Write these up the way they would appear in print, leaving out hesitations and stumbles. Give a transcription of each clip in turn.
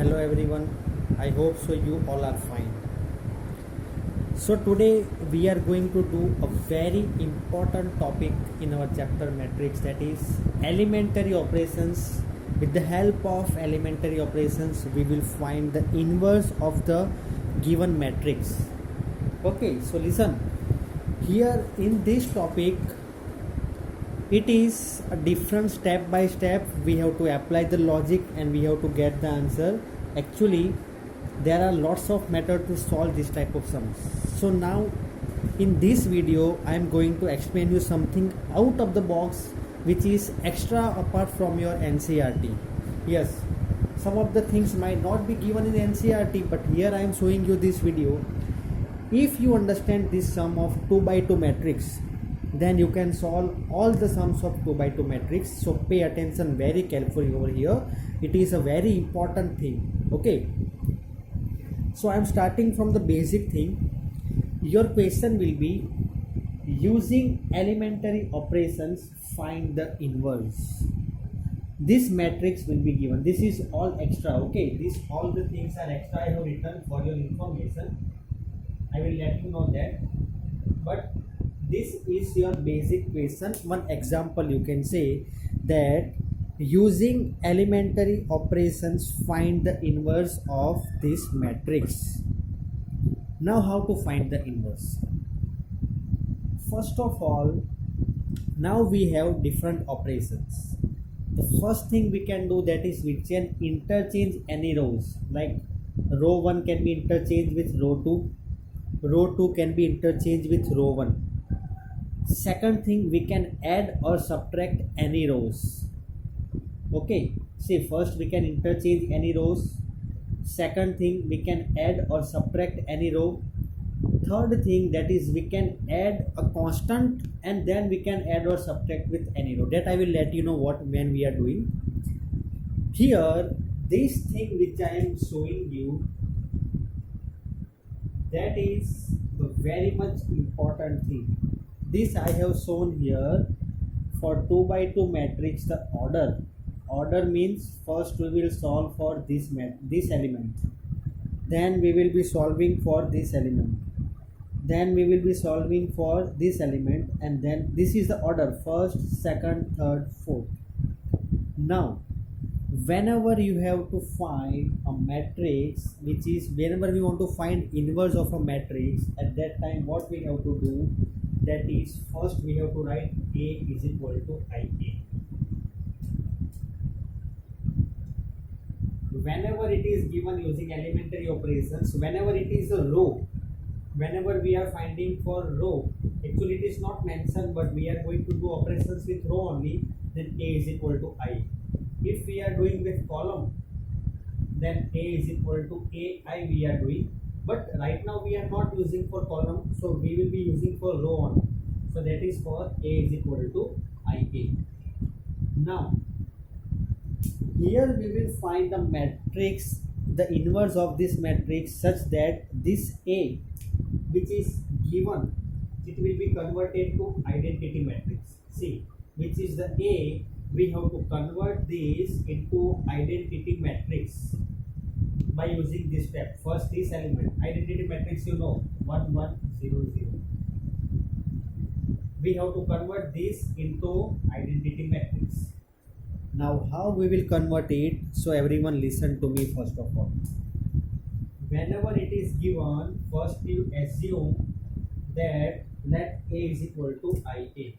Hello everyone, I hope so you all are fine. So today we are going to do a very important topic in our chapter matrix, that is elementary operations. With the help of elementary operations we will find the inverse of the given matrix. Okay, so listen, here in this topic it is a different step by step. We have to apply the logic and we have to get the answer. Actually there are lots of methods to solve this type of sums. So now in this video I am going to explain you something out of the box which is extra apart from your NCERT. Yes, some of the things might not be given in NCERT, but here I am showing you this video. If you understand this sum of 2 by 2 matrix, then you can solve all the sums of 2 by 2 matrix. So pay attention very carefully over here. It is a very important thing. Okay, so I am starting from the basic thing. Your question will be, using elementary operations find the inverse. This matrix will be given. This is all extra. Okay, this all the things are extra. I have written for your information. I will let you know that, but this is your basic question. One example you can say that using elementary operations find the inverse of this matrix. Now how to find the inverse? First of all, now we have different operations. The first thing we can do, that is we can interchange any rows, like row 1 can be interchanged with row 2, row 2 can be interchanged with row 1. Second thing, we can add or subtract any rows. Okay, see, first we can interchange any rows. Second thing, we can add or subtract any row. Third thing, that is we can add a constant and then we can add or subtract with any row. That I will let you know when we are doing. Here, this thing which I am showing you, that is the very much important thing. This I have shown here for 2 by 2 matrix. The order means first we will solve for this element, then we will be solving for this element, then we will be solving for this element, and then this is the order: first, second, third, fourth. Now whenever you have to find a matrix, which is whenever we want to find inverse of a matrix, at that time what we have to do, that is first we have to write A is equal to IA. Whenever it is given using elementary operations, whenever it is a row, whenever we are finding for row, actually it is not mentioned, but we are going to do operations with row only, then A is equal to I. If we are doing with column, then A is equal to AI we are doing, but right now we are not using for column, so we will be using for row only. So that is for A is equal to IA. Now here we will find the matrix, the inverse of this matrix, such that this A which is given, it will be converted to identity matrix. See, which is the A, we have to convert this into identity matrix by using this step. First, this element, identity matrix, you know, 1 1 0 0. We have to convert this into identity matrix. Now how we will convert it? So everyone listen to me first of all. Whenever it is given, first you assume that let A is equal to IA.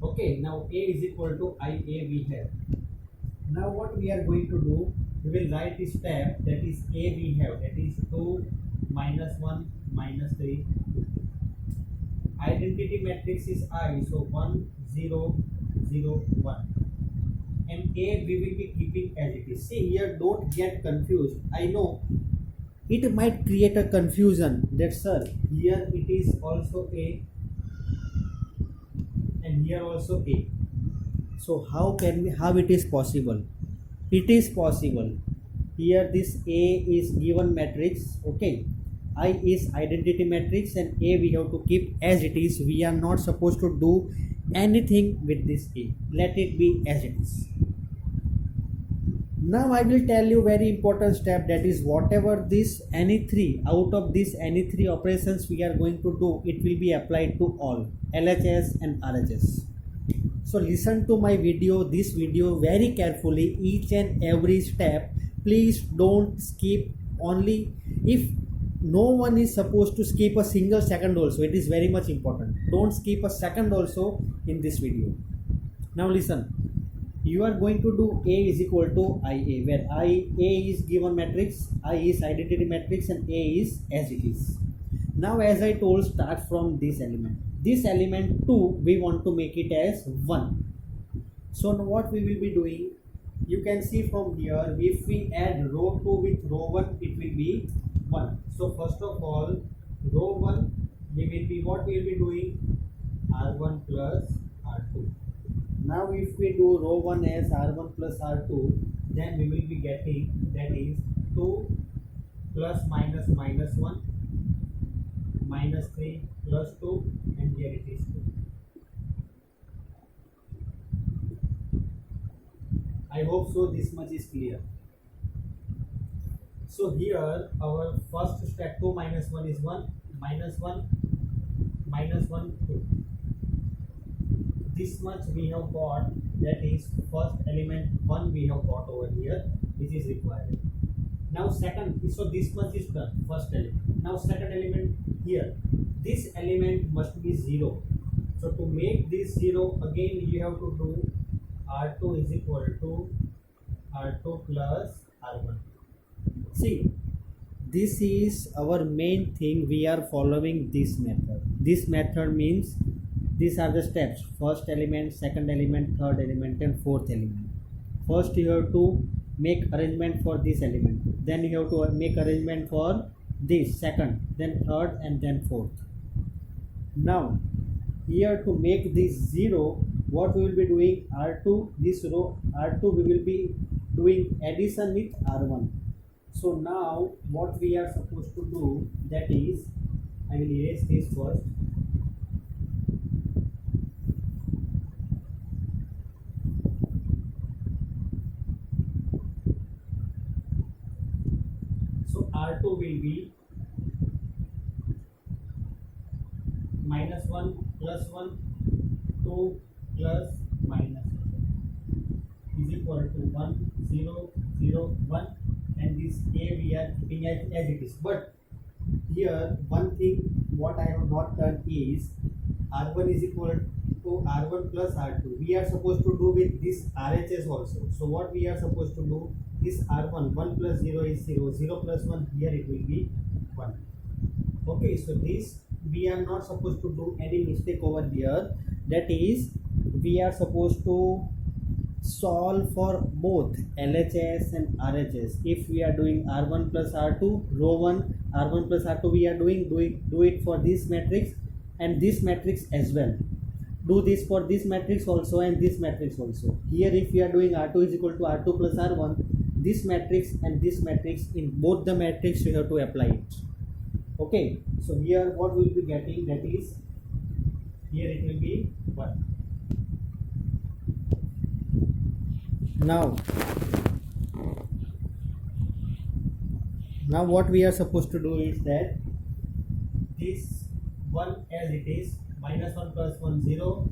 Okay, now A is equal to IA we have. Now what we are going to do, we will write this step, that is A we have, that is 2 minus 1 minus 3. Identity matrix is I, so 1 0 0 1. And A we will be keeping as it is. See here, don't get confused. I know it might create a confusion that sir, here it is also A and here also A. So how it is possible? It is possible. Here this A is given matrix, okay, I is identity matrix, and A we have to keep as it is. We are not supposed to do anything with this A. Let it be as it is. Now I will tell you very important step, that is whatever this any three out of this any three operations we are going to do, it will be applied to all LHS and RHS. So listen to my video, this video very carefully, each and every step. Please don't skip. Only if no one is supposed to skip a single second also, it is very much important. Don't skip a second also in this video. Now listen, you are going to do A is equal to IA, where A is given matrix, I is identity matrix, and A is as it is. Now as I told, start from this element. This element 2 we want to make it as 1. So now what we will be doing, you can see from here, if we add row 2 with row 1, it will be 1. So first of all, row 1 we will be, what we will be doing, R1 plus R2. Now if we do row 1 as R1 plus R2, then we will be getting, that is 2 plus minus minus 1 minus 3 plus 2, and here it is 2. I hope so this much is clear. So here our first step, 2 minus 1 is 1, minus 1 minus 1 2. This much we have got, that is first element 1 we have got over here, which is required. Now second, so this much is done, first element. Now second element here, this element must be 0. So to make this 0, again you have to do R2 is equal to R2 plus R1. See, this is our main thing, we are following this method. This method means these are the steps, first element, second element, third element, and fourth element. First you have to make arrangement for this element, then you have to make arrangement for this second, then third, and then fourth. Now here to make this 0, what we will be doing, R2, this row R2 we will be doing addition with R1. So now what we are supposed to do, that is, I will erase this first. So R2 will be minus 1 plus 1, 2 plus minus 1 is equal to 1 0 0 1, and this A we are keeping as it is. But here one thing what I have not done is, R1 is equal to R1 plus R2. We are supposed to do with this RHS also. So what we are supposed to do, this R1, 1 plus 0 is 0, 0 plus 1, here it will be 1. Okay, so this we are not supposed to do any mistake over here. That is, we are supposed to solve for both LHS and RHS. If we are doing R1 plus R2, row 1, R1 plus R2 we are doing, do it for this matrix and this matrix as well. Do this for this matrix also and this matrix also. Here if we are doing R2 is equal to R2 plus R1, this matrix and this matrix, in both the matrix you have to apply it. Okay, so here what we will be getting, that is, here it will be 1. Now what we are supposed to do is that this 1 as it is, minus 1 plus 1 0,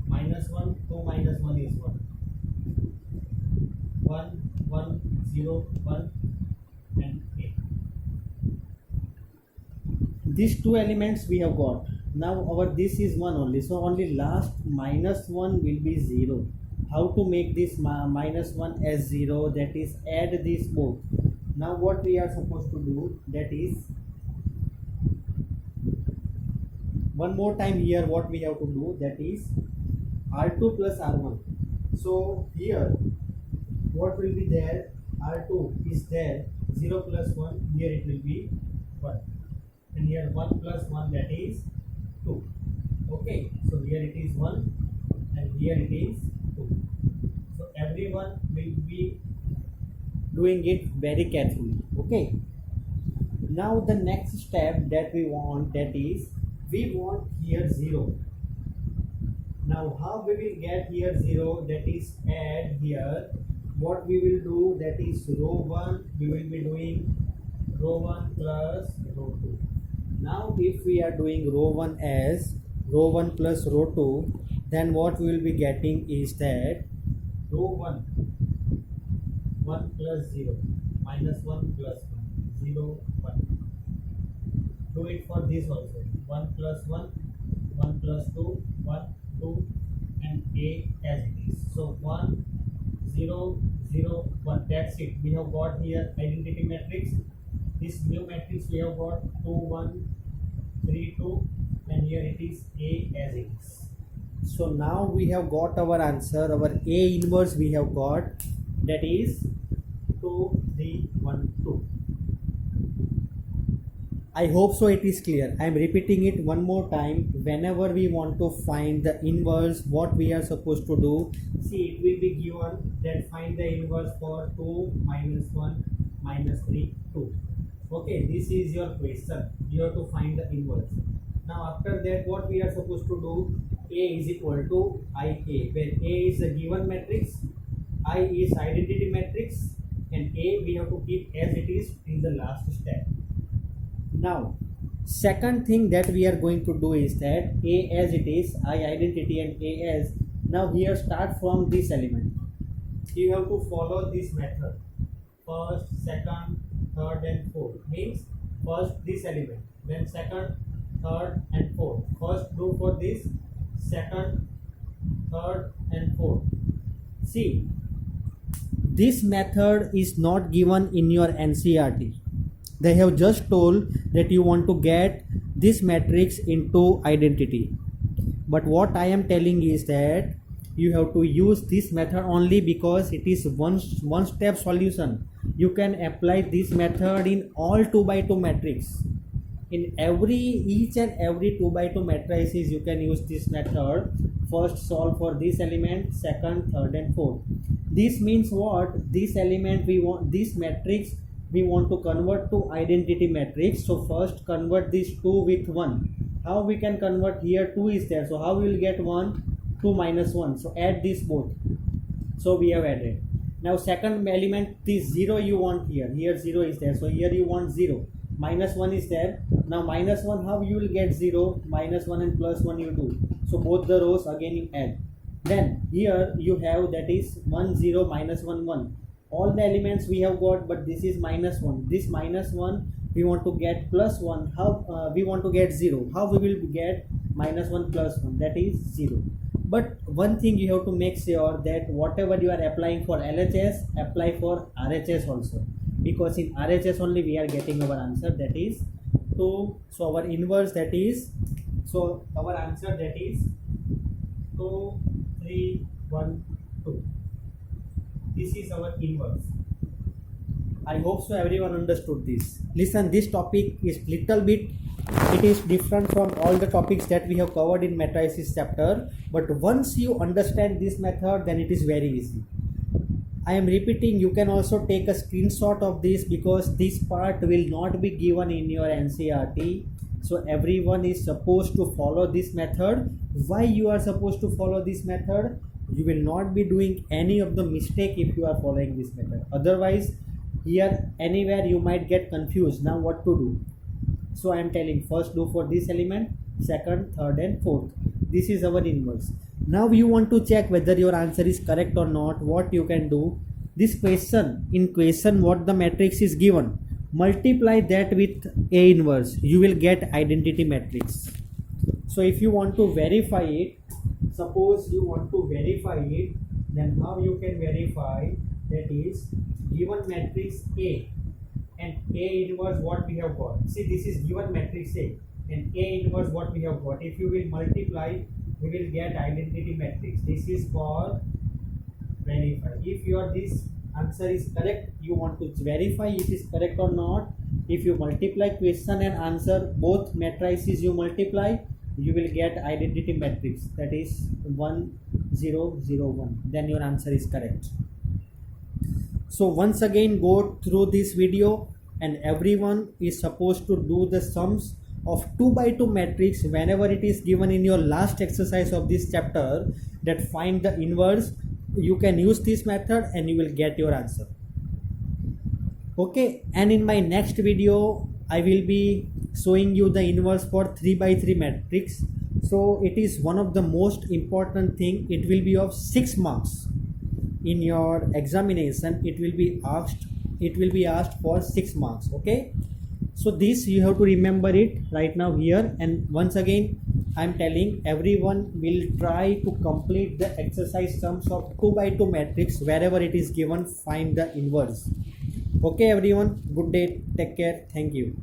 minus 1, 2 minus 1 is 1, 1 1 0 1, and 8. These two elements we have got. Now our this is 1 only, so only last minus 1 will be 0. How to make this minus 1 as 0, that is, add these both. Now what we are supposed to do, that is, one more time here what we have to do, that is R2 plus R1. So here what will be there, R2 is there, 0 plus 1, here it will be 1, and here 1 plus 1, that is 2. Okay, so here it is 1 and here it is 2. So everyone will be doing it very carefully. Okay, now the next step that we want, that is, we want here 0. Now how we will get here 0, that is, add here what we will do, that is row 1, we will be doing row 1 plus row 2. Now if we are doing row 1 as row 1 plus row 2, then what we will be getting is that row 1 1 plus 0 minus 1 plus 1 0 1. Do it for this also, 1 plus 1 1 plus 2 1 2 and a as it is. So 1 0 0 1, that's it. We have got here identity matrix. This new matrix we have got 2 1 3 2, and here it is a as it is. So now we have got our answer, our A inverse we have got, that is 2 3 1 2. I hope so it is clear. I am repeating it one more time. Whenever we want to find the inverse, what we are supposed to do, see, it will be given that find the inverse for 2 minus 1 minus 3 2. Okay, this is your question. You have to find the inverse. Now after that, what we are supposed to do, A is equal to IA, where A is a given matrix, I is identity matrix, and A we have to keep as it is in the last step. Now second thing that we are going to do is that A as it is, I identity, and A as. Now here start from this element. You have to follow this method. First, second, third and fourth. Means first this element, then second, third and fourth. First do for this, second, third and fourth. See, this method is not given in your NCERT. They have just told that you want to get this matrix into identity. But what I am telling is that you have to use this method only because it is one step solution. You can apply this method in all 2 by 2 matrix. In each and every 2 by 2 matrices you can use this method. First solve for this element, second, third and fourth. This means what? This element we want, this matrix we want to convert to identity matrix. So first convert this 2 with 1. How we can convert? Here 2 is there, so how we will get 1? 2 minus 1. So add this both. So we have added. Now second element, this 0 you want here. Here 0 is there, so here you want 0. Minus 1 is there. Now minus 1, how you will get 0? Minus 1 and plus 1 you do. So both the rows again you add. Then here you have, that is 1 0 minus 1 1. All the elements we have got, but this is minus 1. This minus 1 we want to get plus 1. How we want to get 0? How we will get minus 1 plus 1? That is 0. But one thing you have to make sure that whatever you are applying for LHS, apply for RHS also, because in RHS only we are getting our answer, that is 2. So our inverse, that is, so our answer, that is 2 3 1 2. This is our inverse. I hope so everyone understood this. Listen, this topic is little bit, it is different from all the topics that we have covered in matrices chapter, but once you understand this method, then it is very easy. I am repeating, you can also take a screenshot of this because this part will not be given in your NCERT. So everyone is supposed to follow this method. Why you are supposed to follow this method? You will not be doing any of the mistake if you are following this method. Otherwise, here anywhere you might get confused. Now what to do? So I am telling, first do for this element, second, third and fourth. This is our inverse. Now you want to check whether your answer is correct or not. What you can do, this question, in question what the matrix is given, multiply that with A inverse, you will get identity matrix. So if you want to verify it, suppose you want to verify it, then how you can verify? That is, given matrix A and A inverse what we have got. See, this is given matrix A and A inverse what we have got. If you will multiply, we will get identity matrix. This is called verify. If your this answer is correct, you want to verify it is correct or not. If you multiply question and answer, both matrices you multiply, you will get identity matrix, that is 1 0 0 1. Then your answer is correct. So once again, go through this video, and everyone is supposed to do the sums of 2 by 2 matrix whenever it is given in your last exercise of this chapter, that find the inverse you can use this method and you will get your answer. Okay, and in my next video I will be showing you the inverse for 3 by 3 matrix. So it is one of the most important thing. It will be of 6 marks in your examination. It will be asked for 6 marks. Okay, so this you have to remember it right now here. And once again I'm telling everyone will try to complete the exercise sums of 2 by 2 matrix. Wherever it is given, find the inverse. Okay everyone, good day, take care, thank you.